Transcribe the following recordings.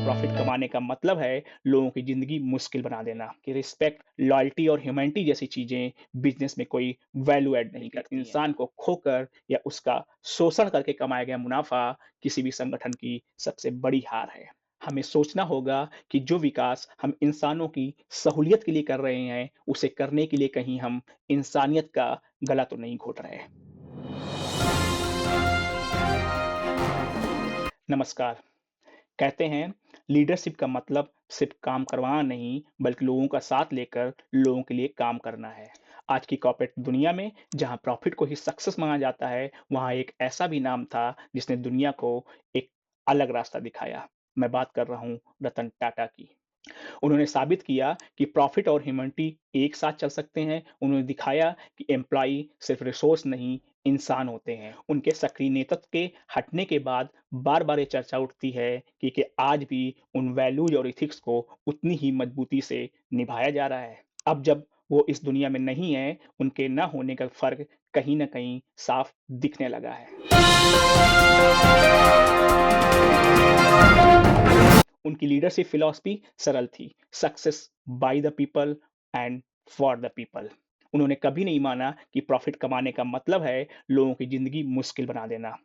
Profit कमाने का मतलब है लोगों की ज़िंदगी मुश्किल बना देना कि रिस्पेक्ट, लॉयल्टी और ह्यूमैनिटी जैसी चीज़ें बिज़नेस में कोई वैल्यू ऐड नहीं करती हैं। इंसान को खोकर या उसका शोषण करके कमाया गया मुनाफ़ा किसी भी संगठन की सबसे बड़ी हार है। हमें सोचना होगा कि जो विकास हम इंसानों की सहूलियत के लिए कर रहे हैं, उसे करने के लिए कहीं हम इंसानियत का गला तो नहीं घोट रहे। नमस्कार। कहते हैं लीडरशिप का मतलब सिर्फ काम करवाना नहीं बल्कि लोगों का साथ लेकर लोगों के लिए काम करना है। आज की कॉर्पोरेट दुनिया में जहां प्रॉफिट को ही सक्सेस माना जाता है, वहां एक ऐसा भी नाम था जिसने दुनिया को एक अलग रास्ता दिखाया। मैं बात कर रहा हूं रतन टाटा की। उन्होंने साबित किया कि प्रॉफिट और ह्यूमैनिटी एक साथ चल सकते हैं। उन्होंने दिखाया कि एम्प्लॉई सिर्फ रिसोर्स नहीं, इंसान होते हैं। उनके सक्रिय नेतृत्व के हटने के बाद बार-बार ये चर्चा उठती है कि आज भी उन वैल्यूज और एथिक्स को उतनी ही मजबूती से निभाया जा रहा है। अब जब वो इस दुनिया में नहीं है, उनके ना होने का फ़र्क कहीं न कहीं साफ दिखने लगा है। उनकी लीडरशिप फिलॉसफी सरल थी, success by the people and for the people. उन्होंने कभी नहीं माना कि प्रॉफिट कमाने का मतलब है लोगों की जिंदगी मुश्किल बना देना।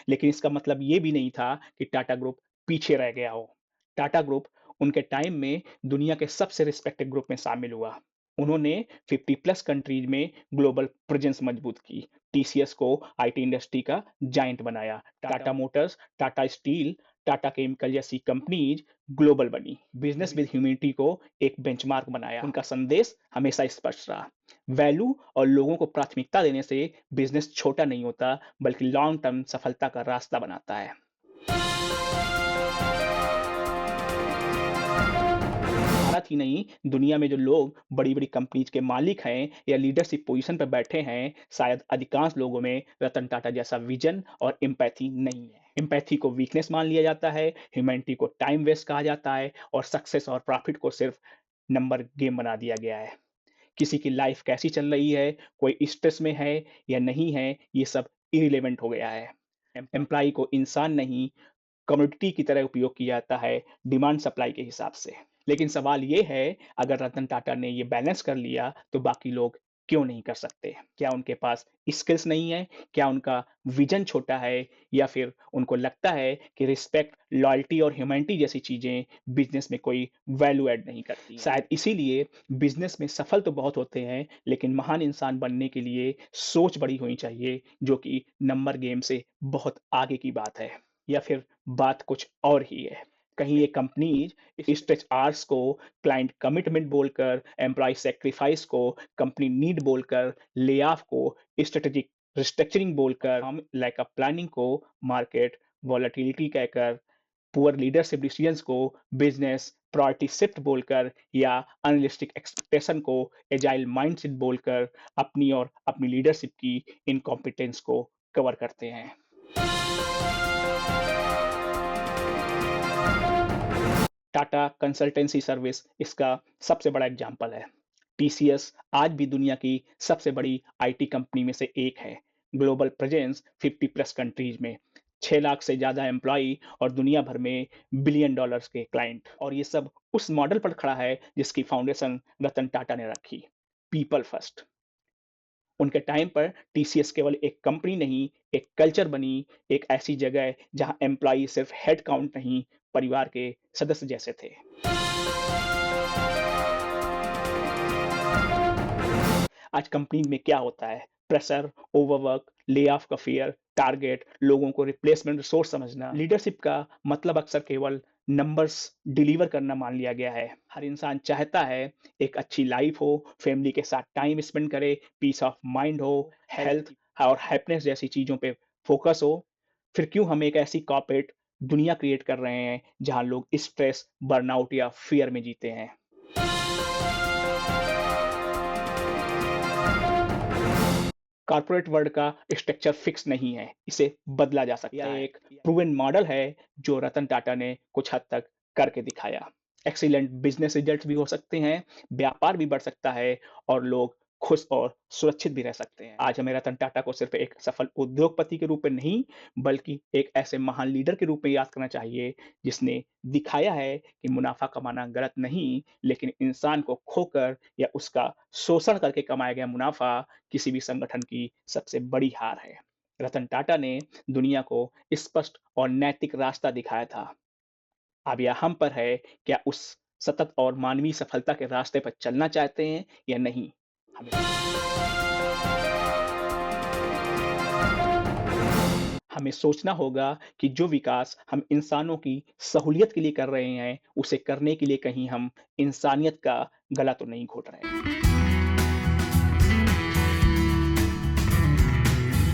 लेकिन इसका मतलब ये भी नहीं था कि टाटा ग्रुप पीछे रह गया हो। टाटा ग्रुप उनके टाइम में दुनिया के सबसे रिस्पेक्टेड ग्रुप में शामिल हुआ। उन्होंने 50 प्लस कंट्रीज में ग्लोबल प्रेजेंस मजबूत की। टीसीएस को आईटी इंडस्ट्री का जायंट बनाया। Tata Motors, Tata steel, Tata chemical जैसी कंपनीज ग्लोबल बनी। बिजनेस विद ह्यूमैनिटी को एक बेंचमार्क बनाया। उनका संदेश हमेशा स्पष्ट रहा, वैल्यू और लोगों को प्राथमिकता देने से बिजनेस छोटा नहीं होता बल्कि लॉन्ग टर्म सफलता का रास्ता बनाता है। भारत ही नहीं, दुनिया में जो लोग बड़ी-बड़ी कंपनीज के मालिक हैं या लीडरशिप पोजीशन पर बैठे हैं, शायद अधिकांश लोगों में रतन टाटा जैसा विजन और एम्पैथी नहीं है। एम्पैथी को वीकनेस मान लिया जाता है, ह्यूमैनिटी को टाइम वेस्ट कहा जाता है और सक्सेस और प्रॉफिट को सिर्फ नंबर गेम बना दिया गया है। किसी की लाइफ कैसी चल रही है, कोई स्ट्रेस में है या नहीं है, ये सब इर्रिलेवेंट हो गया है। एम्प्लॉयी को इंसान नहीं, कमोडिटी की तरह उपयोग किया जाता है, डिमांड सप्लाई के हिसाब से। लेकिन सवाल ये है, अगर रतन टाटा ने ये बैलेंस कर लिया तो बाकी लोग क्यों नहीं कर सकते? क्या उनके पास स्किल्स नहीं है? क्या उनका विजन छोटा है या फिर उनको लगता है कि रिस्पेक्ट, लॉयल्टी और ह्यूमैनिटी जैसी चीजें बिजनेस में कोई वैल्यू ऐड नहीं करती हैं? शायद इसीलिए बिजनेस में सफल तो बहुत होते हैं, लेकिन महान इंसान बनने के लिए सोच बड़ी होनी चाहिए, जो कि नंबर गेम से बहुत आगे की बात है। या फिर बात कुछ और ही है। कहीं ये कंपनीज स्ट्रेच आवर्स को क्लाइंट कमिटमेंट बोलकर, एम्प्लॉय सैक्रिफाइस को कंपनी नीड बोलकर, ले ऑफ को स्ट्रेटेजिक रिस्ट्रक्चरिंग बोलकर, हम लाइक अ प्लानिंग को मार्केट वोलेटिलिटी कहकर, पुअर लीडरशिप डिसीजंस को बिजनेस प्रायोरिटी शिफ्ट बोलकर या अनरियलिस्टिक एक्सपेक्टेशन को एजाइल माइंडसेट बोलकर अपनी और अपनी लीडरशिप की इनकॉम्पिटेंस को कवर करते हैं। टाटा कंसल्टेंसी सर्विस इसका सबसे बड़ा एग्जाम्पल है। टीसीएस आज भी दुनिया की सबसे बड़ी आईटी कंपनी में से एक है। ग्लोबल प्रेजेंस 50 प्लस कंट्रीज में, 6 लाख से ज़्यादा एम्प्लॉई और दुनिया भर में बिलियन डॉलर्स के क्लाइंट। और ये सब उस मॉडल पर खड़ा है जिसकी फाउंडेशन रतन टाटा ने रखी, पीपल फर्स्ट। उनके टाइम पर टीसीएस केवल एक कंपनी नहीं, एक कल्चर बनी, एक ऐसी जगह जहां एम्प्लॉई सिर्फ हेड काउंट नहीं, परिवार के सदस्य जैसे थे। आज कंपनी में क्या होता है? प्रेशर, ओवरवर्क, ले ऑफ का फियर, टारगेट, लोगों को रिप्लेसमेंट रिसोर्स समझना। लीडरशिप का मतलब अक्सर केवल नंबर्स डिलीवर करना मान लिया गया है। हर इंसान चाहता है एक अच्छी लाइफ हो, फैमिली के साथ टाइम स्पेंड करे, पीस ऑफ माइंड हो, हेल्थ और हैप्पीनेस जैसी चीजों पे फोकस हो। फिर क्यों हम एक ऐसी कॉर्पोरेट दुनिया क्रिएट कर रहे हैं जहां लोग स्ट्रेस, बर्नआउट या फियर में जीते हैं? कॉर्पोरेट वर्ल्ड का स्ट्रक्चर फिक्स नहीं है, इसे बदला जा सकता है। एक प्रूवन मॉडल है जो रतन टाटा ने कुछ हद तक करके दिखाया। एक्सीलेंट बिजनेस रिजल्ट्स भी हो सकते हैं, व्यापार भी बढ़ सकता है और लोग खुश और सुरक्षित भी रह सकते हैं। आज हमें रतन टाटा को सिर्फ़ एक सफल उद्योगपति के रूप में नहीं, बल्कि एक ऐसे महान लीडर के रूप में याद करना चाहिए, जिसने दिखाया है कि मुनाफ़ा कमाना गलत नहीं, लेकिन इंसान को खोकर या उसका शोषण करके कमाया गया मुनाफ़ा किसी भी संगठन की सबसे बड़ी हार है। रतन टाटा ने दुनिया को स्पष्ट और नैतिक रास्ता दिखाया था। अब यह हम पर है, क्या उस सतत और मानवीय सफलता के रास्ते पर चलना चाहते हैं या नहीं? हमें हमें सोचना होगा कि जो विकास हम इंसानों की सहूलियत के लिए कर रहे हैं, उसे करने के लिए कहीं हम इंसानियत का गला तो नहीं घोट रहे हैं।